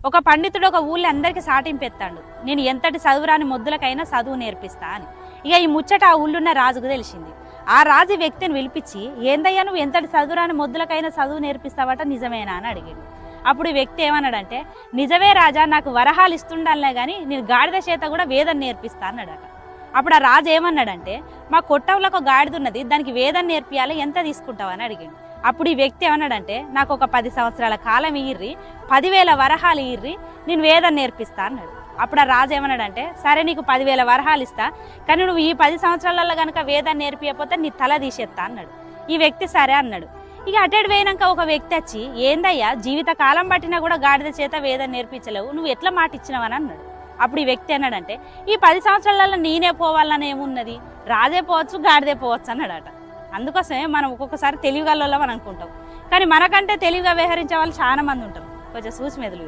ఒక పండితుడు ఒక ఊళ్ళో అందరికీ సాటింపెత్తాడు, నేను ఎంతటి చదువురాని మొద్దులకైనా చదువు నేర్పిస్తా అని. ఇక ఈ ముచ్చట ఆ ఊళ్ళున్న రాజుకు తెలిసింది. ఆ రాజు వ్యక్తిని పిలిపించి, ఏందయ్యా నువ్వు ఎంతటి చదువురాని మొద్దులకైనా చదువు నేర్పిస్తావట, నిజమేనా అని అడిగాడు. అప్పుడు ఈ వ్యక్తి ఏమన్నాడంటే, నిజమే రాజా, నాకు వరహాలు ఇస్తుండాలనే కానీ నేను గాడిద చేత కూడా వేదం నేర్పిస్తా అన్నాడట. అప్పుడు ఆ రాజు ఏమన్నాడంటే, మా కొట్టంలో ఒక గాడిద ఉన్నది, దానికి వేదం నేర్పియాలి, ఎంత తీసుకుంటావు అని అడిగాడు. అప్పుడు ఈ వ్యక్తి ఏమన్నాడంటే, నాకు ఒక 10 సంవత్సరాల కాలం ఇయ్యిర్రి, 10,000 వరహాలు ఇయ్యిర్రి, నేను వేదం నేర్పిస్తా అన్నాడు. అప్పుడు ఆ రాజు ఏమన్నాడంటే, సరే నీకు 10,000 వరహాలు ఇస్తా, కానీ నువ్వు ఈ 10 సంవత్సరాలలో కనుక వేదం నేర్పియకపోతే నీ తల తీసేస్తా అన్నాడు. ఈ వ్యక్తి సరే అన్నాడు. ఇక అటెడ్ పోయినాక ఒక వ్యక్తి వచ్చి, ఏందయ్యా జీవిత కాలం పట్టినా కూడా గాడిద చేత వేదం నేర్పించలేవు, నువ్వు ఎట్లా మాట ఇచ్చినావని అన్నాడు. అప్పుడు ఈ వ్యక్తి అన్నాడంటే, ఈ 10 సంవత్సరాలలో నేనే పోవాలని ఏమున్నది, రాజే పోవచ్చు గాడిదే పోవచ్చు అన్నాడట. అందుకోసమే మనం ఒక్కొక్కసారి తెలివిగల అని అనుకుంటాం, కానీ మనకంటే తెలివిగా వ్యవహరించే వాళ్ళు చాలా మంది ఉంటారు. కొంచెం చూసి మెదులు.